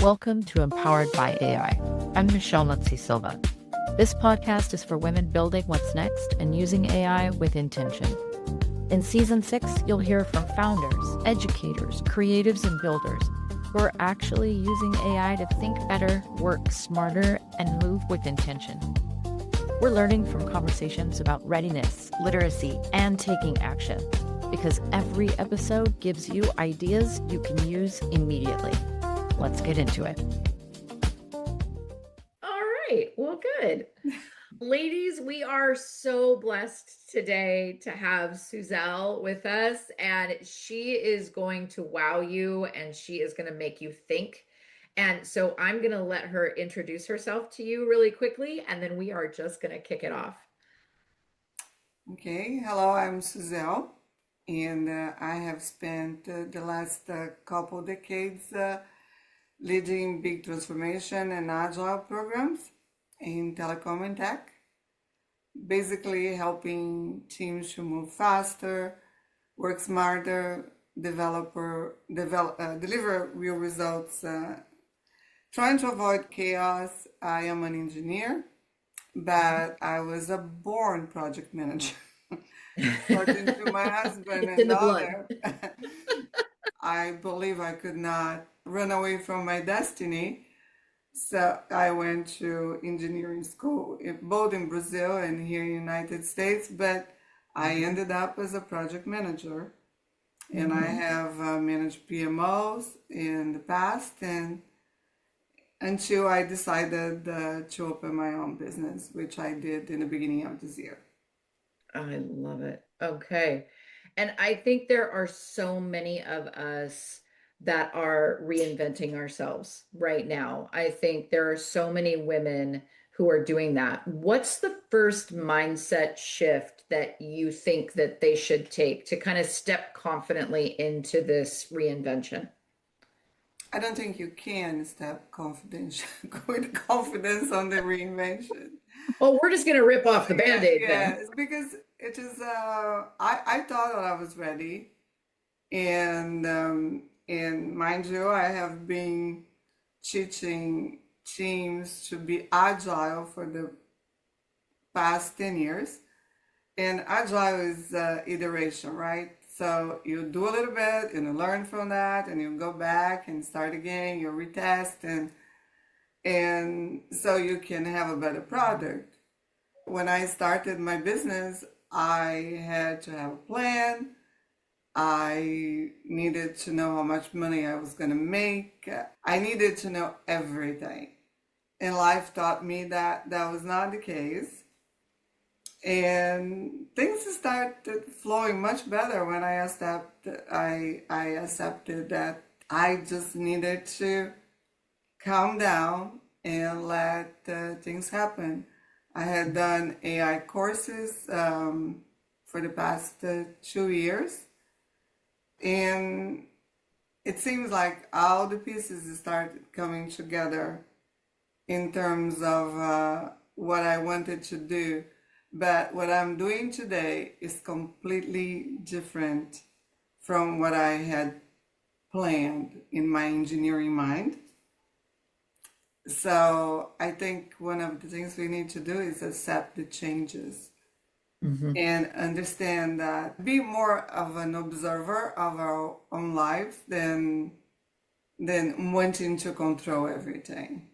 Welcome to Empowered by AI. I'm Michelle Muncy-Silva. This podcast is for women building what's next and using AI with intention. In Season 6, you'll hear from founders, educators, creatives, and builders who are actually using AI to think better, work smarter, and move with intention. We're learning from conversations about readiness, literacy, and taking action, because every episode gives you ideas you can use immediately. Let's get into it. All right. Well, good. Ladies, we are so blessed today to have Suzel with us, and she is going to wow you and she is going to make you think. And so I'm going to let her introduce herself to you really quickly, and then we are just going to kick it off. Okay, hello, I'm Suzel, and I have spent the last couple decades leading big transformation and agile programs in telecom and tech, basically helping teams to move faster, work smarter, deliver real results, trying to avoid chaos. I am an engineer, but I was a born project manager. According to my husband It's and in the daughter, blood. I believe I could not run away from my destiny. So I went to engineering school, both in Brazil and here in the United States, but I ended up as a project manager. And I have managed PMOs in the past, and until I decided to open my own business, which I did in the beginning of this year. I love it. Okay. And I think there are so many of us that are reinventing ourselves right now. I think there are so many women who are doing that. What's the first mindset shift that you think that they should take to kind of step confidently into this reinvention? I don't think you can step confidence with confidence on the reinvention. Well, we're just going to rip off the Yeah, Band-Aid then. yes, because it is. I thought that I was ready, and mind you, I have been teaching teams to be agile for the past 10 years, and agile is iteration, right? So you do a little bit, and you learn from that, and you go back and start again. You retest, and so you can have a better product. When I started my business, I had to have a plan. I needed to know how much money I was going to make. I needed to know everything. And life taught me that that was not the case. And things started flowing much better when I accepted that I just needed to calm down and let things happen. I had done AI courses for the past 2 years, and it seems like all the pieces started coming together in terms of what I wanted to do. But what I'm doing today is completely different from what I had planned in my engineering mind. So I think one of the things we need to do is accept the changes and understand that, be more of an observer of our own lives than wanting to control everything.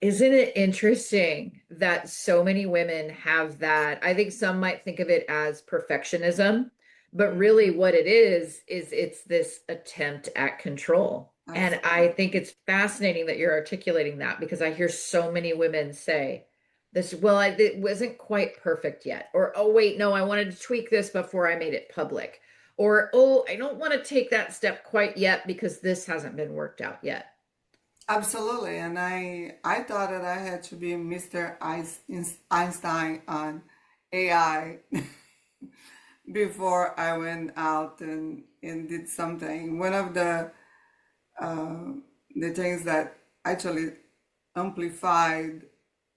Isn't it interesting that so many women have that? I think some might think of it as perfectionism, but really what it is it's this attempt at control. And I think it's fascinating that you're articulating that, because I hear so many women say this, well, it wasn't quite perfect yet. Or, oh, wait, no, I wanted to tweak this before I made it public. Or, oh, I don't want to take that step quite yet because this hasn't been worked out yet. Absolutely, and I thought that I had to be Mr. Einstein on AI before I went out and did something. One of the things that actually amplified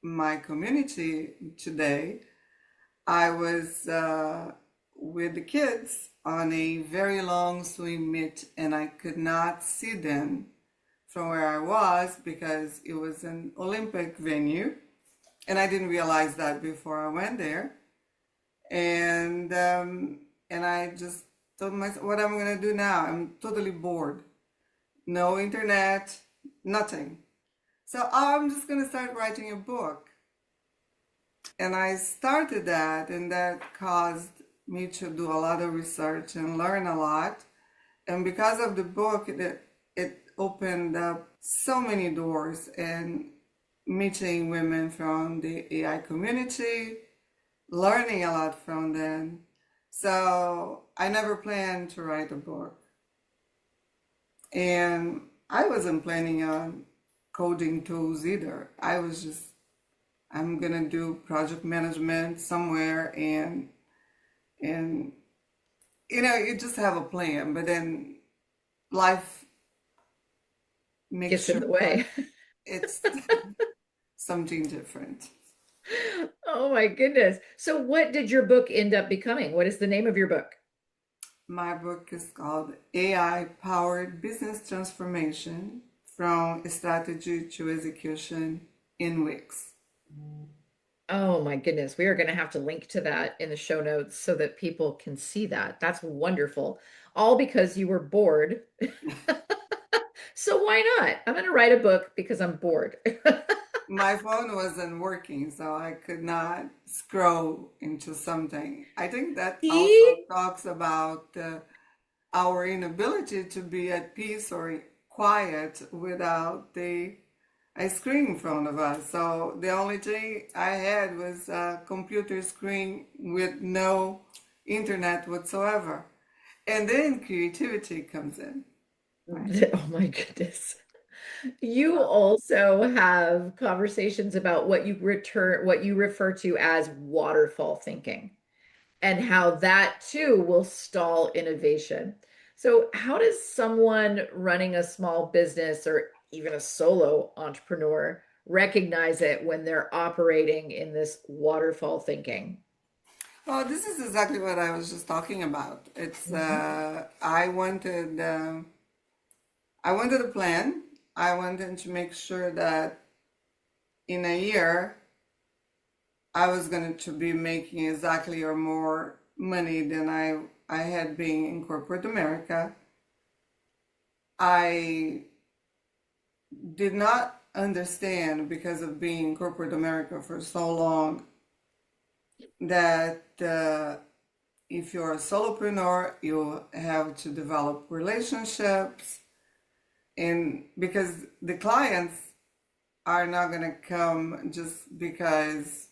my community today, I was with the kids on a very long swim meet, and I could not see them from where I was because it was an Olympic venue. And I didn't realize that before I went there. And I just told myself, what I'm going to do now? I'm totally bored. No internet, nothing. So I'm just going to start writing a book. And I started that, and that caused me to do a lot of research and learn a lot. And because of the book, it opened up so many doors, and meeting women from the AI community, learning a lot from them. So I never planned to write a book. And I wasn't planning on coding tools either. I was just, I'm gonna do project management somewhere, and you know, you just have a plan, but then life makes Gets in sure the way. it's something different. Oh my goodness. So what did your book end up becoming? What is the name of your book? My book is called AI Powered Business Transformation from Strategy to Execution in Weeks. Oh my goodness. We are going to have to link to that in the show notes so that people can see that. That's wonderful. All because you were bored. So why not? I'm going to write a book because I'm bored. My phone wasn't working, so I could not scroll into something. I think that also See? talks about our inability to be at peace or quiet without the a screen in front of us. So the only thing I had was a computer screen with no internet whatsoever. And then creativity comes in. Right. Oh my goodness. You also have conversations about what you refer to as waterfall thinking, and how that too will stall innovation. So, how does someone running a small business or even a solo entrepreneur recognize it when they're operating in this waterfall thinking? Well, this is exactly what I was just talking about. It's I wanted a plan. I wanted to make sure that in a year I was going to be making exactly or more money than I had been in corporate America. I did not understand, because of being in corporate America for so long, that if you're a solopreneur, you have to develop relationships, and because the clients are not going to come just because,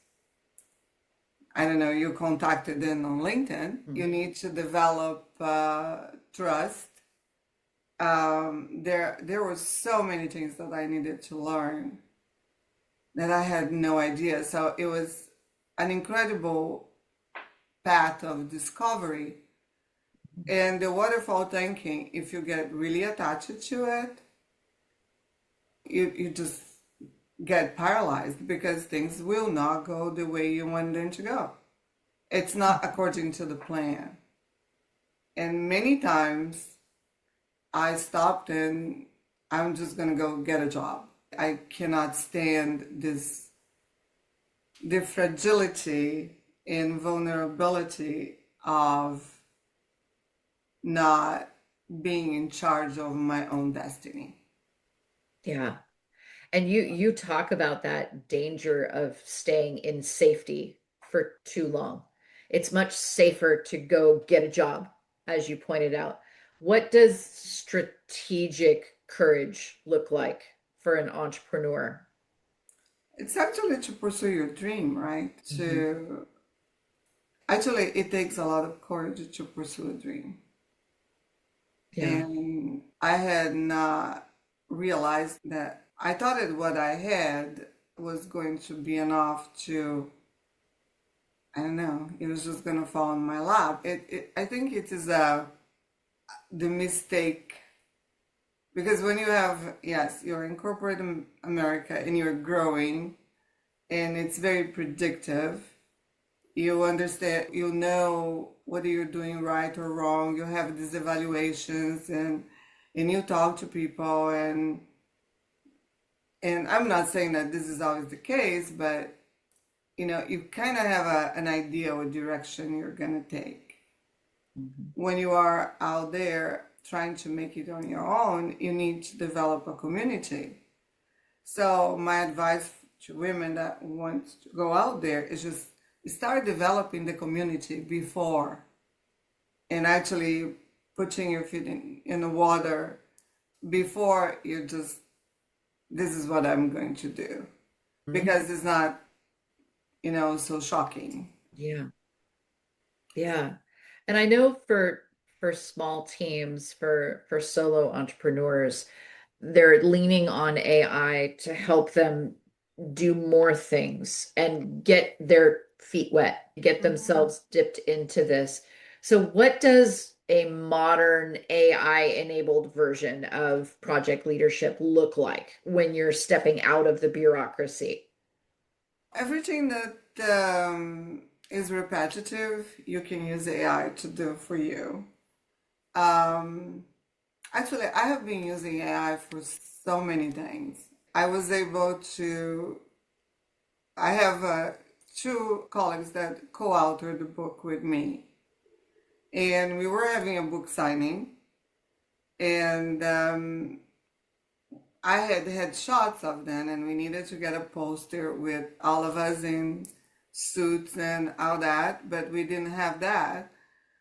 I don't know, you contacted them on LinkedIn. You need to develop trust. There were so many things that I needed to learn that I had no idea. So it was an incredible path of discovery. And the waterfall thinking, if you get really attached to it, you just get paralyzed because things will not go the way you want them to go. It's not according to the plan. And many times I stopped and I'm just going to go get a job. I cannot stand the fragility and vulnerability of not being in charge of my own destiny. Yeah. And you talk about that danger of staying in safety for too long. It's much safer to go get a job, as you pointed out. What does strategic courage look like for an entrepreneur? It's actually to pursue your dream, right? To actually, it takes a lot of courage to pursue a dream. Yeah. And I had not realized that. I thought that what I had was going to be enough to, I don't know, it was just going to fall in my lap. I think it is the mistake, because when you have, yes, you're in corporate America and you're growing and it's very predictive. You understand, you know whether you're doing right or wrong. You have these evaluations, and you talk to people, and And I'm not saying that this is always the case, but you kind of have an idea what direction you're going to take. Mhm. When you are out there trying to make it on your own, you need to develop a community. So my advice to women that want to go out there is just start developing the community before, and actually putting your feet in the water before you just, this is what I'm going to do. Because it's not, so shocking. Yeah. Yeah. And I know for small teams, for solo entrepreneurs, they're leaning on AI to help them do more things and get their feet wet, get themselves dipped into this. So what does a modern AI-enabled version of project leadership look like when you're stepping out of the bureaucracy? Everything that is repetitive, you can use AI to do for you. Um, Actually, I have been using AI for so many things. I was able to, I have two colleagues that co-authored the book with me. And we were having a book signing, and I had shots of them, and we needed to get a poster with all of us in suits and all that, but we didn't have that.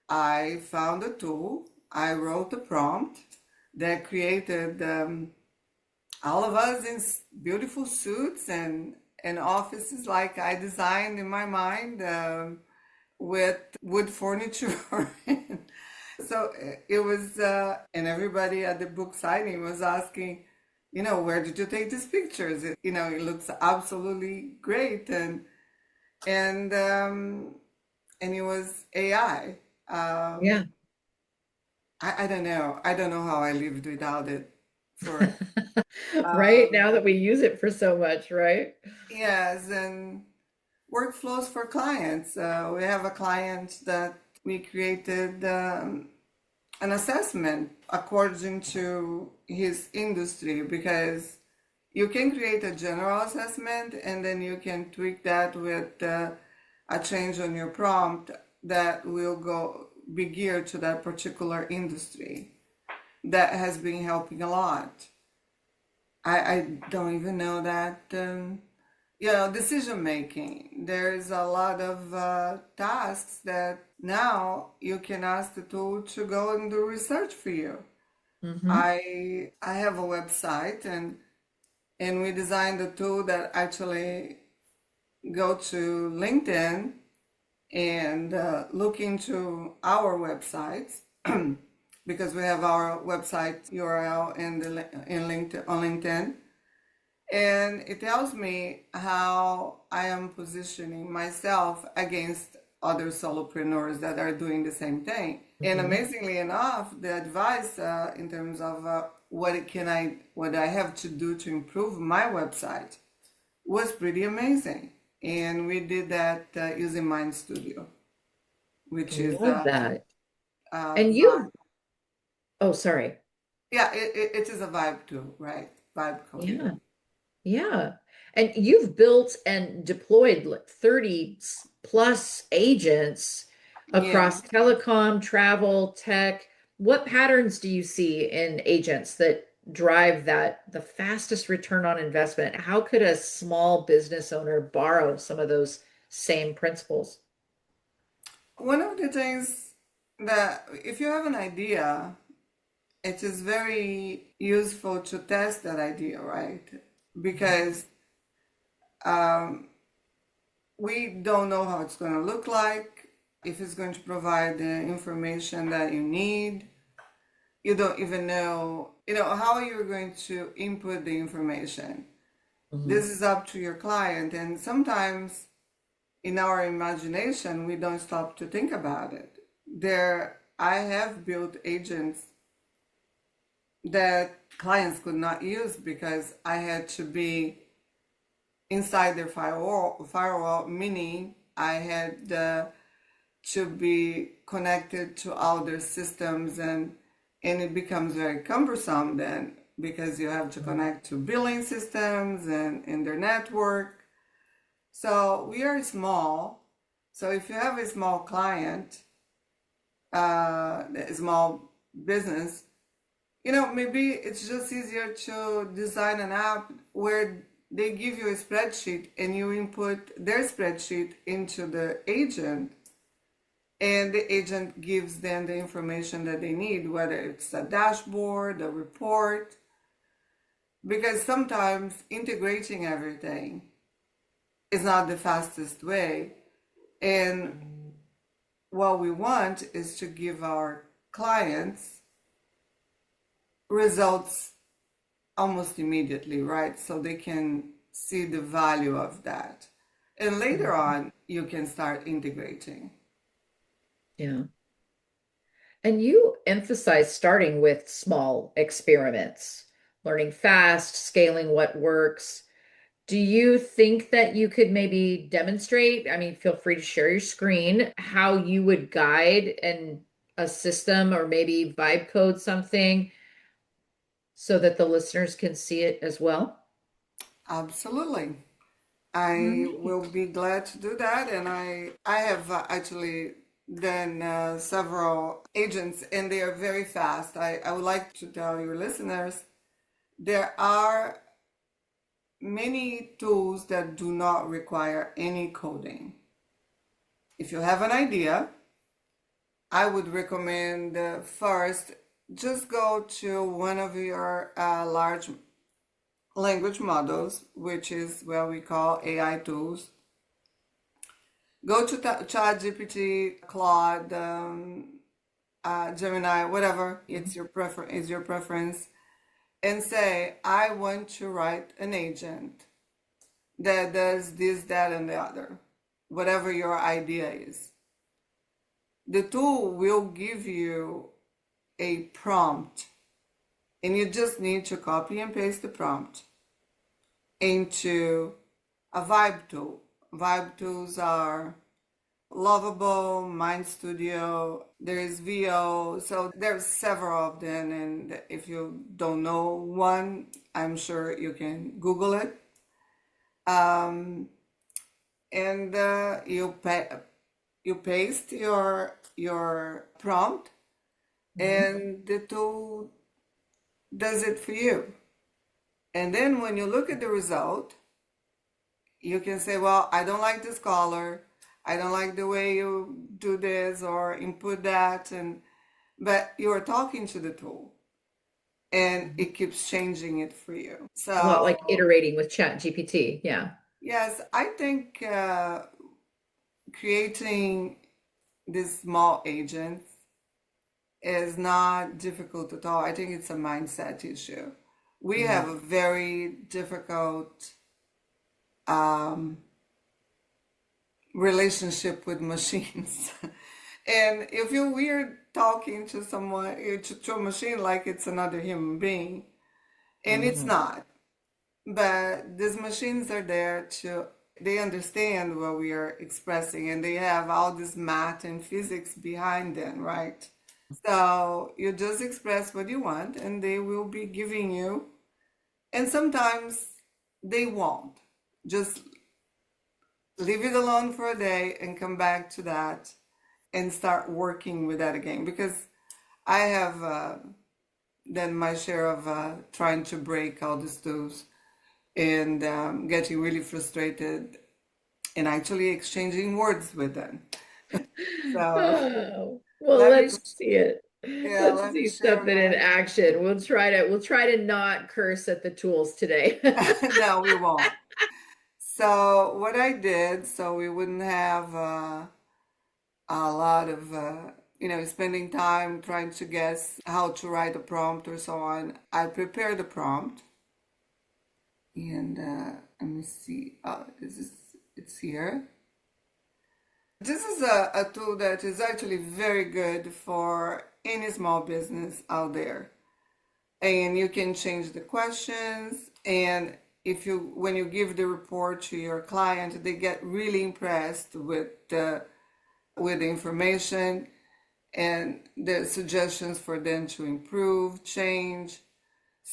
I found a tool, I wrote the prompt that created all of us in beautiful suits and offices like I designed in my mind, with wood furniture. So it was, and everybody at the book signing was asking, where did you take these pictures? It looks absolutely great, and it was AI. Yeah. I don't know. I don't know how I lived without it. For Right um, now that we use it for so much, right? yes, and workflows for clients. We have a client that we created an assessment according to his industry, because you can create a general assessment and then you can tweak that with a change on your prompt that will be geared to that particular industry. That has been helping a lot. I don't even know that, decision making. There's a lot of tasks that now you can ask the tool to go and do research for you. Hmm. I have a website, and we designed a tool that actually go to LinkedIn and look into our websites, because we have our website URL in LinkedIn, on LinkedIn, and it tells me how I am positioning myself against other solopreneurs that are doing the same thing. And Hmm. amazingly enough, the advice in terms of what I have to do to improve my website was pretty amazing. And we did that using Mind Studio, which is Love that. And Vibe. you, oh, sorry. Yeah, it is a Vibe tool, right? Vibe coding. Yeah. Yeah. And you've built and deployed like 30 plus agents Yeah. across telecom, travel, tech. What patterns do you see in agents that drive the fastest return on investment? How could a small business owner borrow some of those same principles? One of the things that, if you have an idea, it is very useful to test that idea, right? Because um, we don't know how it's going to look like, if it's going to provide the information that you need. You don't even know, how you're going to input the information. Mhm. This is up to your client, and sometimes in our imagination, we don't stop to think about it. I have built agents that clients could not use because I had to be inside their firewall, meaning I had to be connected to all their systems, and it becomes very cumbersome then because you have to connect to billing systems and in their network. So we are small. So if you have a small client, a small business, maybe it's just easier to design an app where they give you a spreadsheet and you input their spreadsheet into the agent, and the agent gives them the information that they need, whether it's a dashboard, a report, because sometimes integrating everything is not the fastest way. And what we want is to give our clients results almost immediately, right? So they can see the value of that. And later on, you can start integrating. Yeah. And you emphasize starting with small experiments, learning fast, scaling what works. Do you think that you could maybe demonstrate? I mean, feel free to share your screen, how you would guide a system or maybe vibe code something so that the listeners can see it as well? Absolutely. I will be glad to do that. And I have actually done several agents, and they are very fast. I would like to tell your listeners there are many tools that do not require any coding. If you have an idea, I would recommend first just go to one of your large language models, which is what we call AI tools. Go to ChatGPT, Claude, Gemini, whatever it's your preference, and say, I want to write an agent that does this, that, and the other, whatever your idea is. The tool will give you a prompt, and you just need to copy and paste the prompt into a vibe tool. Vibe tools are Lovable, Mind Studio, there is VO, so there's several of them, and if you don't know one, I'm sure you can Google it. And you paste your prompt, and the tool does it for you. And then when you look at the result, you can say, well, I don't like this color. I don't like the way you do this or input that. But you are talking to the tool, and it keeps changing it for you. So A lot like iterating with Chat GPT. Yeah. yes, I think creating these small agents is not difficult at all. I think it's a mindset issue. We have a very difficult relationship with machines. And if you're weird talking to someone, to a machine like it's another human being, and it's not. But these machines are there they understand what we are expressing, and they have all this math and physics behind them, right? So you just express what you want, and they will be giving you, and sometimes they won't. Just leave it alone for a day and come back to that and start working with that again. Because I have done my share of trying to break all these tools and getting really frustrated and actually exchanging words with them. So Oh, well, let me, let's see it. yeah, Let's let me see share something in my, action. We'll try to not curse at the tools today. no, we won't. So what I did, so we wouldn't have a lot of, spending time trying to guess how to write a prompt or so on. I prepared the prompt, and let me see. It's here. This is a tool that is actually very good for any small business out there. And you can change the questions, and when you give the report to your client, they get really impressed with the information and the suggestions for them to improve, change.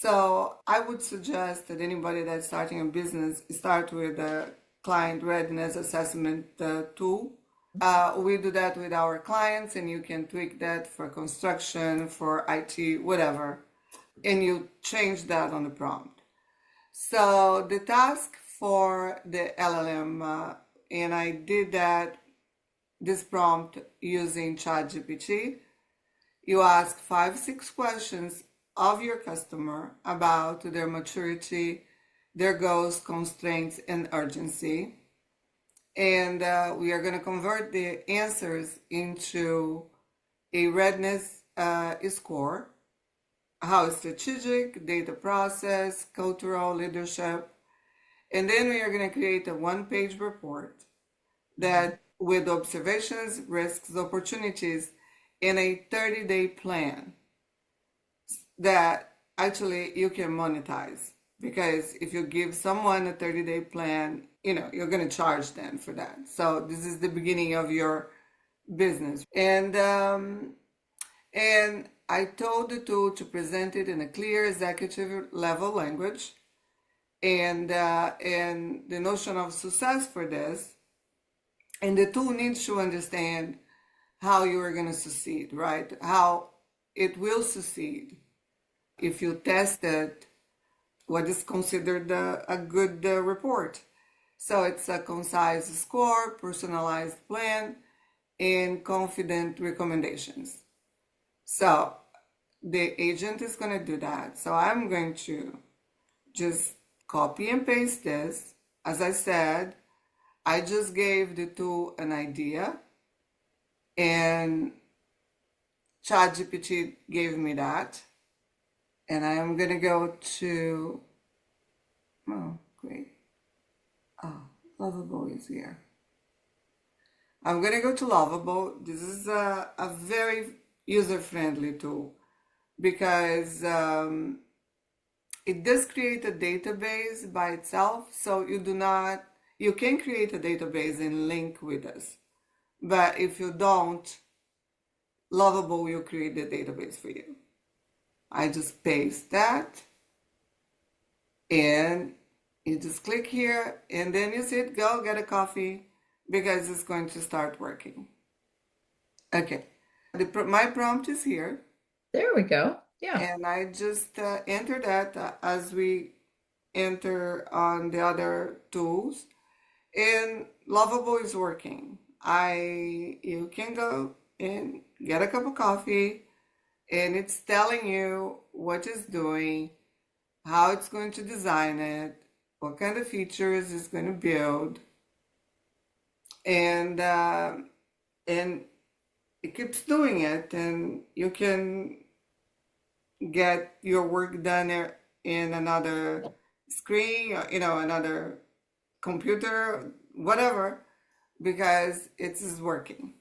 So I would suggest that anybody that's starting a business start with a client readiness assessment tool. We do that with our clients, and you can tweak that for construction, for IT, whatever, and you change that on the prompt. So the task for the LLM, and I did this prompt using ChatGPT. You ask 5, 6 questions of your customer about their maturity, their goals, constraints, and urgency. And we are going to convert the answers into a readiness score, how strategic, data process, cultural, leadership. And then we are going to create a 1-page report that with observations, risks, opportunities, in a 30-day plan that actually you can monetize. Because if you give someone a 30-day plan, you're going to charge them for that. So this is the beginning of your business. And I told the tool to present it in a clear executive level language. And the notion of success for this, and the tool needs to understand how you are going to succeed, right? How it will succeed if you tested what is considered a good report. So it's a concise score, personalized plan, and confident recommendations. So the agent is going to do that. So I'm going to just copy and paste this. As I said, I just gave the tool an idea, and ChatGPT gave me that. And I am going to go to, oh, great. Oh, Lovable is here. I'm going to go to Lovable. This is a very user-friendly tool because it does create a database by itself. So you can create a database and link with us. But if you don't, Lovable will create the database for you. I just paste that, and you just click here, and then you say, go get a coffee, because it's going to start working. Okay, my prompt is here. There we go. Yeah. And I just enter that as we enter on the other tools, and Lovable is working. You can go and get a cup of coffee, and it's telling you what it's doing, how it's going to design it, what kind of features it's going to build, and it keeps doing it, and you can get your work done in another screen, another computer, whatever, because it is working.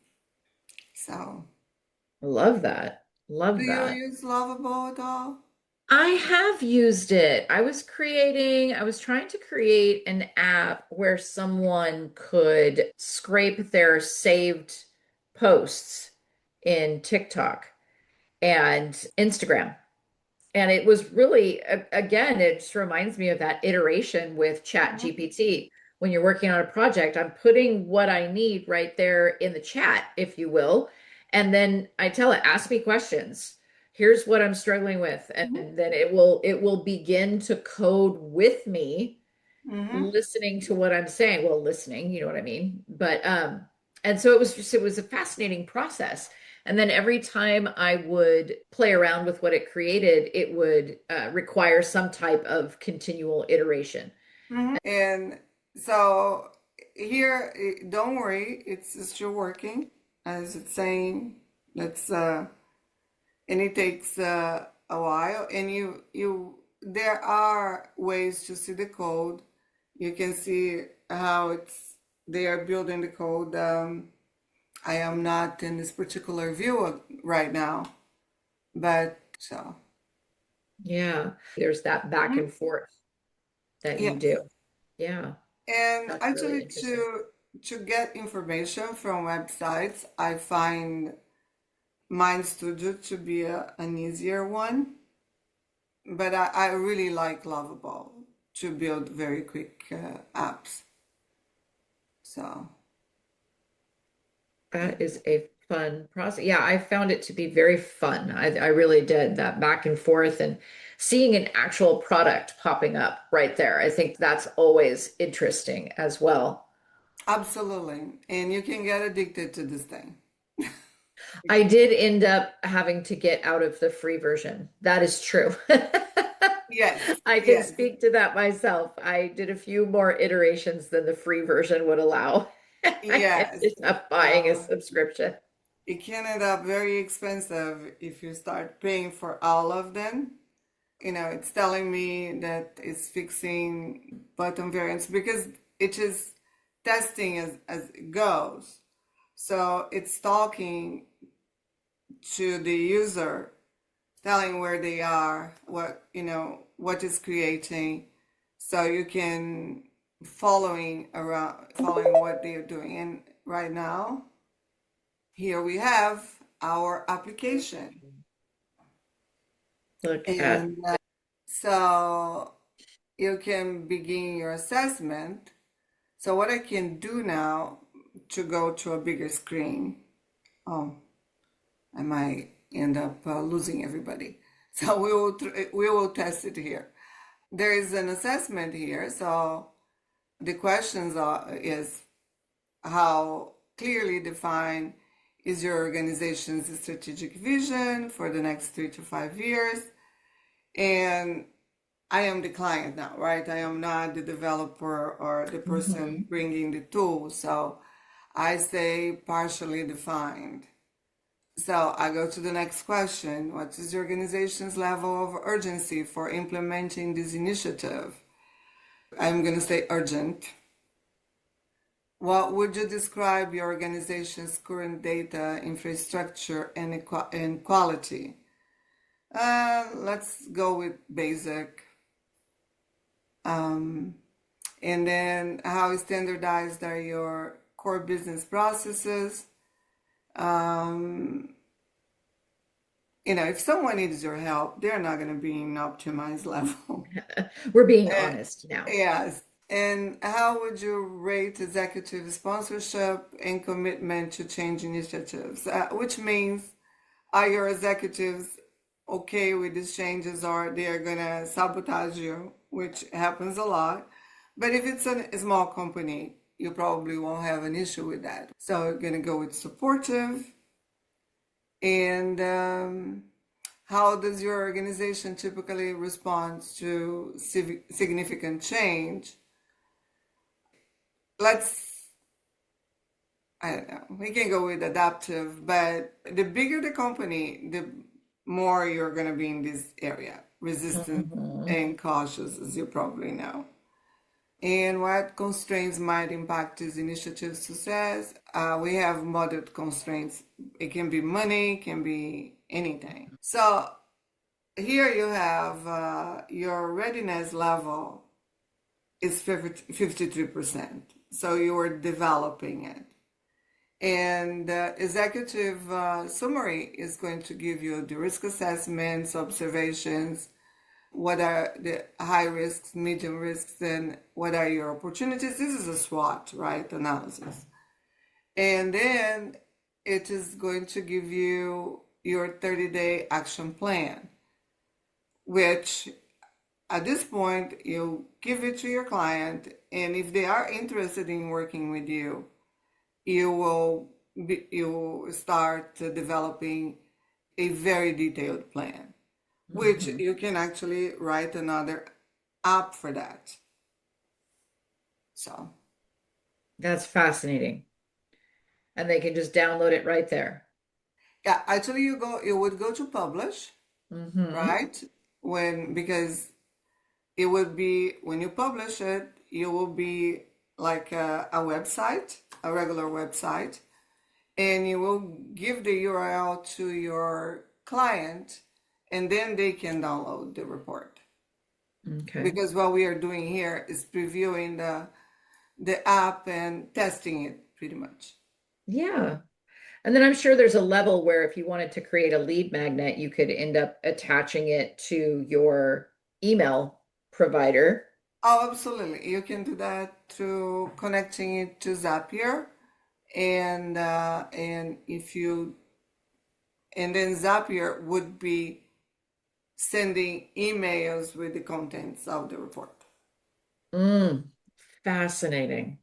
So, Love that. Love do that. you use Lovable at all? I have used it. I was trying to create an app where someone could scrape their saved posts in TikTok and Instagram. And it was really, again, it just reminds me of that iteration with Chat Mhm. GPT. When you're working on a project, I'm putting what I need right there in the chat, if you will. And then I tell it, ask me questions. Here's what I'm struggling with. Mhm. And then it will begin to code with me, Mhm. listening to what I'm saying. Well, listening, you know what I mean? But and so it was a fascinating process. And then every time I would play around with what it created, it would require some type of continual iteration. Mhm. And so here, don't worry, it's still working, as it's saying. Let's and it takes a while. And there are ways to see the code. You can see how they are building the code. I am not in this particular view right now, but so. Yeah, there's that back Mhm. and forth that you Yes. do. Yeah, And that's really actually, interesting. to get information from websites, I find Mind Studio to be an easier one. but I really like Lovable to build very quick apps. So, That is a fun process. Yeah, I found it to be very fun. I really did that back and forth and seeing an actual product popping up right there. I think that's always interesting as well. absolutely. And you can get addicted to this thing. I did end up having to get out of the free version. That is true. Yes, I can yes, speak to that myself. I did a few more iterations than the free version would allow. I yes. ended up buying a subscription. It can end up very expensive if you start paying for all of them. It's telling me that it's fixing button variants because it is testing as it goes. So it's talking to the user, telling where they are, what is creating, so you can following what they're doing. And right now, here we have our application. Look at And so you can begin your assessment. So what I can do now to go to a bigger screen, oh, I might end up losing everybody. So we will test it here. There is an assessment here. So the questions is how clearly defined is your organization's strategic vision for the next 3 to 5 years? And I am the client now, right? I am not the developer or the person Mhm. bringing the tool. So I say partially defined. So I go to the next question. What is the organization's level of urgency for implementing this initiative? I'm going to say urgent. What would you describe your organization's current data infrastructure and quality? Let's go with basic. Um, and then how standardized are your core business processes? Um, if someone needs your help, they're not going to be in optimized level. We're being Uh, honest now. yes. And how would you rate executive sponsorship and commitment to change initiatives? Which means, are your executives okay with these changes or they are going to sabotage you, which happens a lot. But if it's a small company, you probably won't have an issue with that. So you're going to go with supportive. And how does your organization typically respond to significant change? Let's, I don't know, we can go with adaptive, but the bigger the company, the more you're going to be in this area, resistant Mhm. and cautious, as you probably know. And what constraints might impact this initiative's success? We have moderate constraints. It can be money, can be anything. So here you have your readiness level is 53%. So you are developing it. And the executive summary is going to give you the risk assessments, observations, what are the high risks, medium risks, and what are your opportunities. This is a SWOT, right, analysis. And then it is going to give you your 30-day action plan, which at this point you give it to your client, and if they are interested in working with you, you will start developing a very detailed plan, which Mhm. you can actually write another app for that. So That's fascinating. And they can just download it right there. yeah, actually you would go to publish, Hmm. right? Because it would be when you publish it, you will be like a website, a regular website, and you will give the URL to your client, and then they can download the report. Okay. Because what we are doing here is previewing the app and testing it pretty much. Yeah. And then I'm sure there's a level where if you wanted to create a lead magnet, you could end up attaching it to your email provider. Oh, absolutely. You can do that through connecting it to Zapier, and if you and then Zapier would be sending emails with the contents of the report. Fascinating.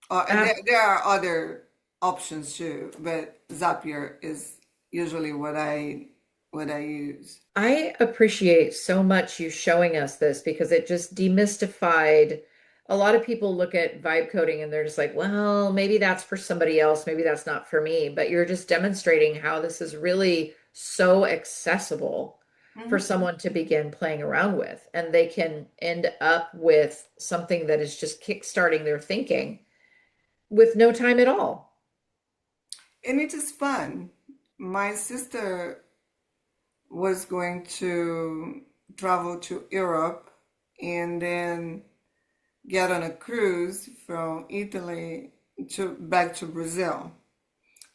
And there are other options too, but Zapier is usually what I use. I appreciate so much you showing us this because it just demystified. A lot of people look at vibe coding and they're just like, well, maybe that's for somebody else. Maybe that's not for me. But you're just demonstrating how this is really so accessible for someone to begin playing around with. And they can end up with something that is just kickstarting their thinking with no time at all. And it is fun. My sister was going to travel to Europe and then get on a cruise from Italy back to Brazil.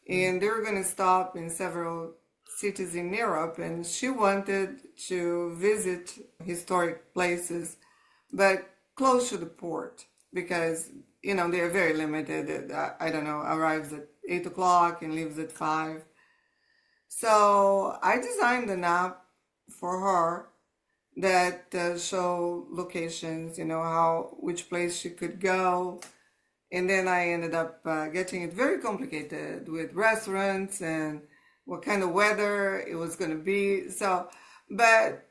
And they were going to stop in several cities in Europe, and she wanted to visit historic places, but close to the port because, they're very limited. I don't know, arrives at 8 o'clock and leaves at 5. So I designed an app for her that show locations, which place she could go. And then I ended up getting it very complicated with restaurants and what kind of weather it was going to be. So, but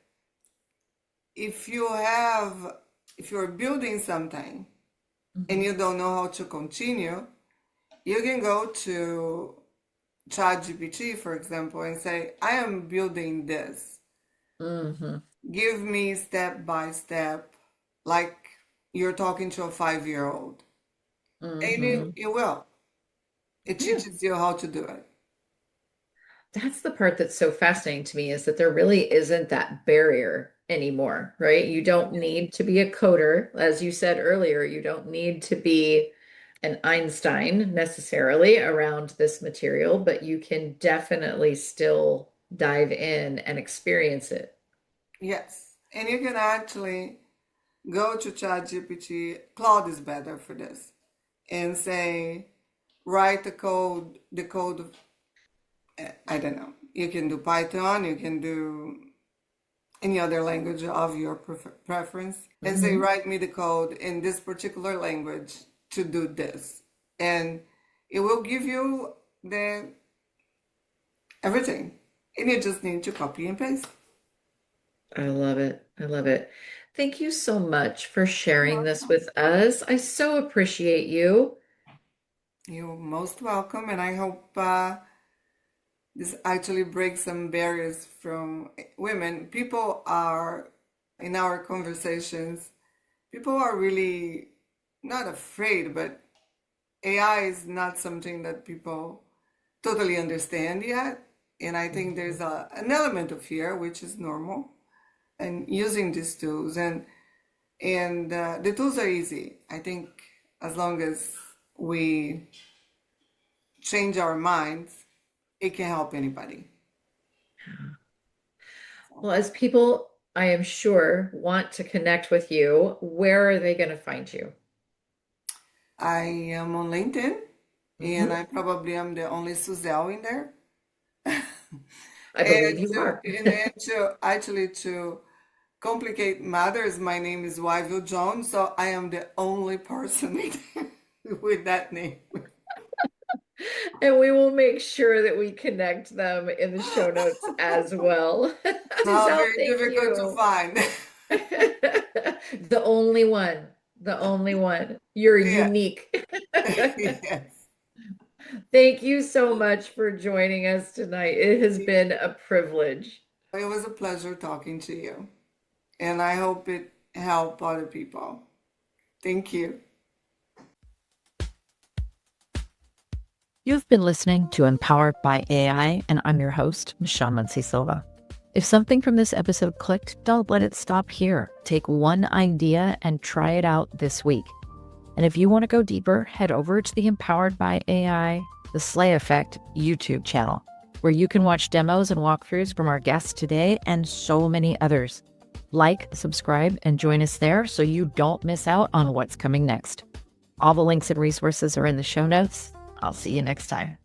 if you're building something and you don't know how to continue, you can go to ChatGPT, for example, and say, I am building this. Give me step by step, like you're talking to a 5-year-old. And it will. It teaches you how to do it. That's the part that's so fascinating to me is that there really isn't that barrier anymore, right? You don't need to be a coder. As you said earlier, you don't need to be an Einstein necessarily around this material, but you can definitely still dive in and experience it. Yes. And you can actually go to ChatGPT. Claude is better for this. And say, write the code, I don't know. You can do Python, you can do any other language of your preference, and say, write me the code in this particular language to do this. And it will give you everything. And you just need to copy and paste. I love it. I love it. Thank you so much for sharing this with us. I so appreciate you. You're most welcome, and I hope this actually breaks some barriers from women. People are, in our conversations, people are really not afraid, but AI is not something that people totally understand yet. And I think there's an element of fear, which is normal, and using these tools. And the tools are easy. I think as long as we change our minds, it can help anybody. Well, as people, I am sure, want to connect with you, where are they going to find you? I am on LinkedIn, and I probably am the only Suzel in there. I believe you are. And to complicate matters, my name is Wyville Jones, so I am the only person with that name. And we will make sure that we connect them in the show notes as well. Very difficult to find. The only one. The only one. You're unique. Yes. Thank you so much for joining us tonight. It has been a privilege. It was a pleasure talking to you, and I hope it helped other people. Thank you. You've been listening to Empowered by AI, and I'm your host, Michelle Muncy-Silva. If something from this episode clicked, don't let it stop here. Take one idea and try it out this week. And if you want to go deeper, head over to the Empowered by AI the Slay Effect YouTube channel, where you can watch demos and walkthroughs from our guests today and so many others. Like, subscribe, and join us there so you don't miss out on what's coming next. All the links and resources are in the show notes. I'll see you next time.